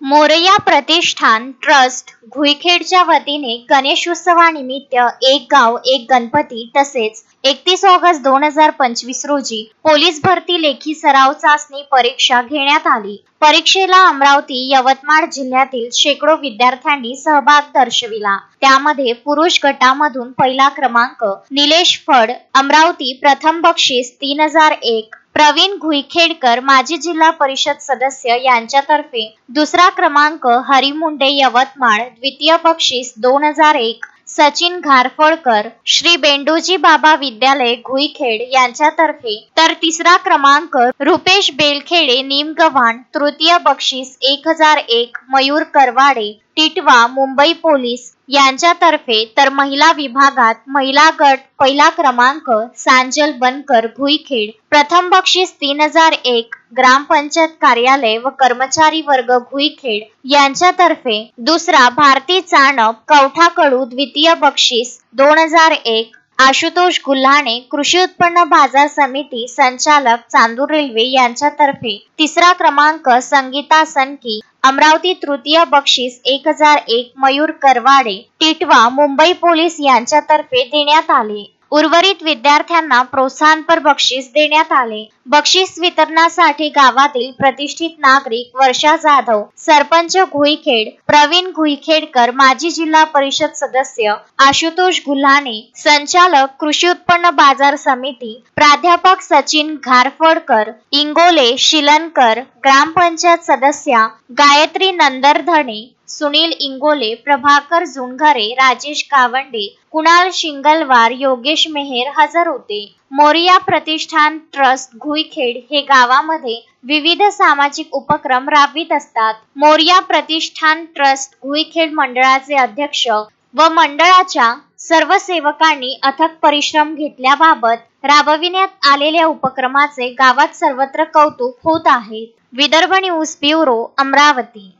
मोरया प्रतिष्ठान trust घुईखेडच्या वतीने गणेशोत्सवानिमित्त एक गाव एक गणपती तसेच 31 ऑगस्ट 2025 रोजी पोलीस भरती लेखी सराव चाचणी परीक्षा घेण्यात आली। परीक्षेला अमरावती, यवतमाळ जिल्ह्यातील शेकडो विद्यार्थ्यांनी सहभाग दर्शविला। त्यामध्ये पुरुष गटामधून पहिला क्रमांक निलेश फड, अमरावती, प्रथम बक्षीस 3001 प्रवीण घुईखेडकर, माजी जिल्हा परिषद सदस्य यांच्यातर्फे, दुसरा क्रमांक हरी मुंडे, यवतमाळ, द्वितीय बक्षीस 2001 सचिन घारफळकर, श्री बेंडोजी बाबा विद्यालय घुईखेड यांच्यातर्फे, तर तिसरा क्रमांक रुपेश बेलखेडे, निमगव्हाण, तृतीय बक्षीस 1001 मयूर करवाडे, टिटवा, मुंबई पोलीस यांच्यातर्फे, तर महिला विभागात महिला गट पहिला क्रमांक सांजल बनकर घुईखेड, प्रथम बक्षीस 3001 ग्रामपंचायत कार्यालय व कर्मचारी वर्ग घुईखेड यांच्यातर्फे, दुसरा भारती चाणप कवठाकडू, द्वितीय बक्षीस 2001 आशुतोष गुल्हाणे, कृषी उत्पन्न बाजार समिती संचालक चांदूर रेल्वे यांच्यातर्फे, तिसरा क्रमांक संगीता सनकी, अमरावती, तृतीय बक्षीस 1001 मयूर करवाडे, टिटवा, मुंबई पोलीस यांच्यातर्फे देण्यात आले। उर्वरित विद्यार्थ्यांना प्रोत्साहनपर बक्षीस देण्यात आले। बक्षीस वितरणासाठी गावातील प्रतिष्ठित नागरिक वर्षा जाधव, सरपंच घुईखेड, प्रवीण घुईखेडकर, माजी जिल्हा परिषद सदस्य आशुतोष गुल्हाणे, संचालक कृषी उत्पन्न बाजार समिती, प्राध्यापक सचिन घारफळकर, इंगोले शिलनकर, ग्रामपंचायत सदस्या गायत्री नंदरधणे, सुनील इंगोले, प्रभाकर जुनघरे, राजेश कावंडे, कुणाल शिंगलवार, योगेश मेहेर हजर होते। मोरया प्रतिष्ठान ट्रस्ट घुईखेड हे गावामध्ये विविध सामाजिक उपक्रम राबवित असतात। मोरया प्रतिष्ठान ट्रस्ट घुईखेड मंडळाचे अध्यक्ष व मंडळाच्या सर्व सेवकांनी अथक परिश्रम घेतल्याबाबत राबविण्यात आलेल्या उपक्रमाचे गावात सर्वत्र कौतुक होत आहे। Vidarbha news bureau, Amravati.